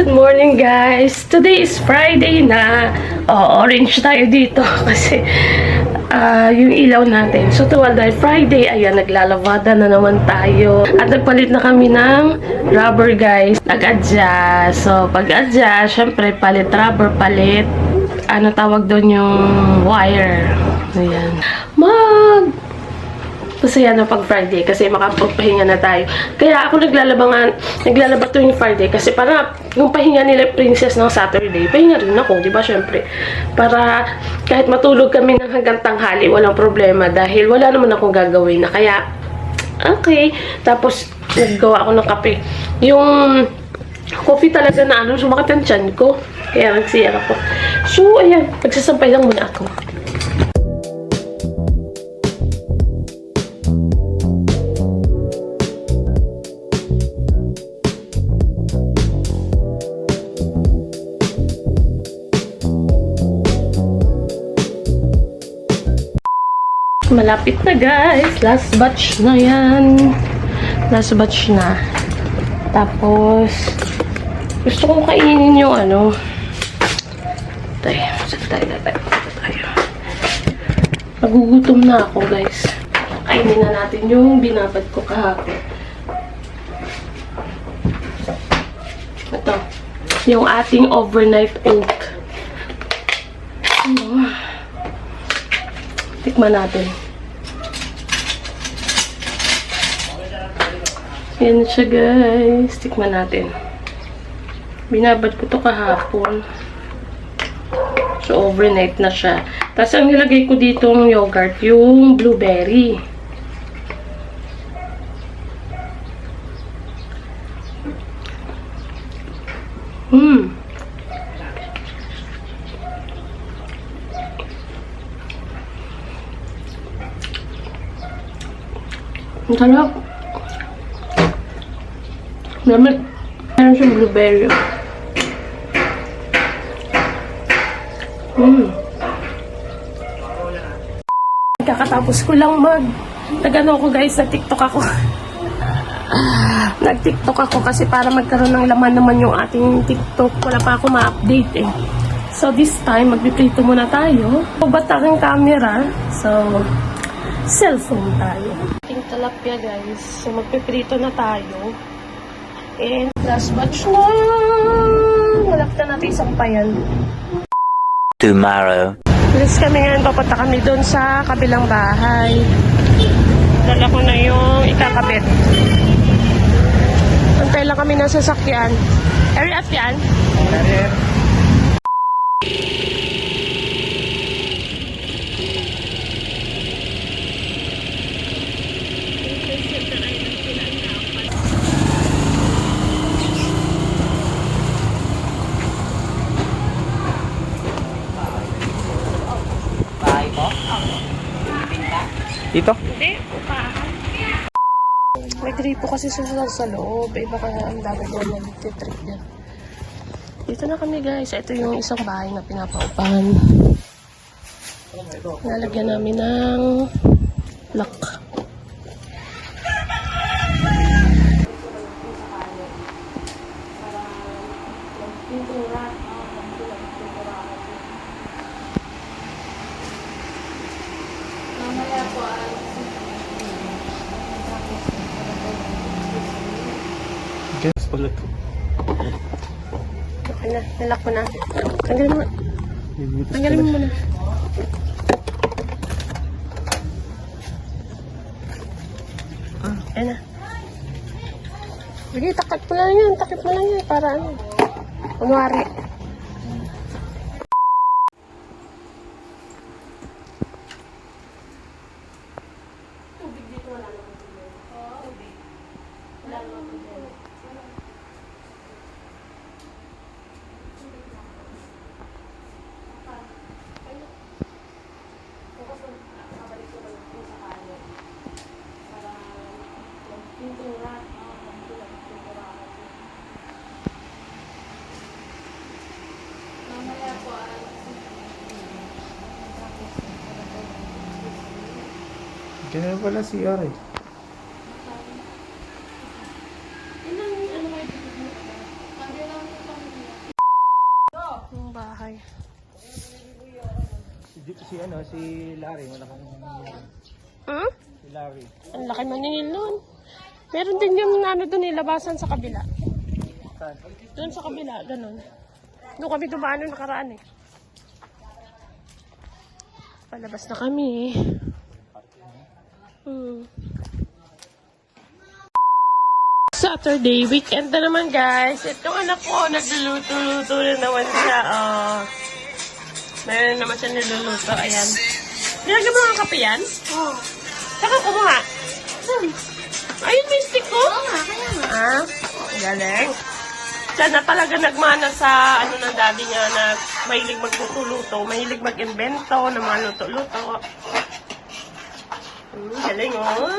Good morning guys! Today is Friday na. Orange tayo dito kasi yung ilaw natin. So dahil Friday, ayan, naglalavada na naman tayo. At nagpalit na kami ng rubber guys. Nag-adjust. So pag-adjust, syempre palit rubber, palit ano tawag doon yung wire. Ayan. Masaya na pag Friday kasi makapagpahinga na tayo. Kaya ako naglalaba tuwing Friday kasi para yung pahinga nila princess ng Saturday, pahinga rin ako, di ba syempre? Para kahit matulog kami ng hanggang tanghali, walang problema dahil wala naman akong gagawin na kaya, okay. Tapos, naggawa ako ng kape. Yung coffee talaga na sumakit ang tiyan ko. Kaya nagsiyar ako. So, ayan, magsasampay lang muna ako. Malapit na guys. Last batch na yan. Last batch na. Tapos, gusto kong kainin yung ano. Tayo. Nagugutom na ako guys. Kainin na natin yung binabad ko kahapon. Ito. Yung ating overnight oat. Tikman natin. Yan siya guys. Tikman natin. Binabad ko to kahapon. So overnight na siya. Tapos ang nilagay ko dito ng yogurt, yung blueberry. Ang sarap. Meron siyang blueberry. Kakatapos ko lang nag-ano ako guys, nag-tiktok ako. Nag-tiktok ako kasi para magkaroon ng laman naman yung ating tiktok. Wala pa ako ma-update eh. So this time, magpiprito muna tayo. Ba't aking camera? So, cellphone tayo. Ating tilapia guys. So magpiprito na tayo. And last batch na. Malapit na natin sampayan. Tomorrow. Alis kami ngayon. Papunta kami doon sa kabilang bahay. Dala ko na yung ikakabit. Antay lang kami ng sasakyan. Hurry up yan. Dito? Hindi, upahan. May gripo kasi sa loob. Eh, baka ang dami doon nag-trip niya. Dito na kami guys. Ito yung isang bahay na pinapaupahan. Nalagyan namin ng lock. Guess ulit. Okay na, nalak ko na. Tanggalin mo. Tanggalin mo muna. Ayan na. Sige, takip mo lang yan. Takip mo lang yan. Para ano. Kunwari. Tubig dito wala naman. Tubig. Wala naman. Ganyan pala si Ari. Ilang ano kayo dito? Sabi lang ito Si Larry, malaking Hmm? si Larry. Ang laki maningil nun. Meron din yung ano doon nilabasan sa kabila. Saan? Doon sa kabila, ganun. Doon kami dumaan nung nakaraan eh. Palabas na kami. Saturday, weekend na naman guys. Itong anak ko, nagluluto-luto na naman siya. Meron naman siya niluluto. Ayan. Nilagyan mo ang kape yan? Oo. Saka kumuha. Ayun, may stick ko. Oo nga, kaya nga. Galing. Siya na talaga nagmana sa ano ng daddy niya na mahilig magluto-luto, mahilig mag-invento ng mga luto-luto. Galing oh.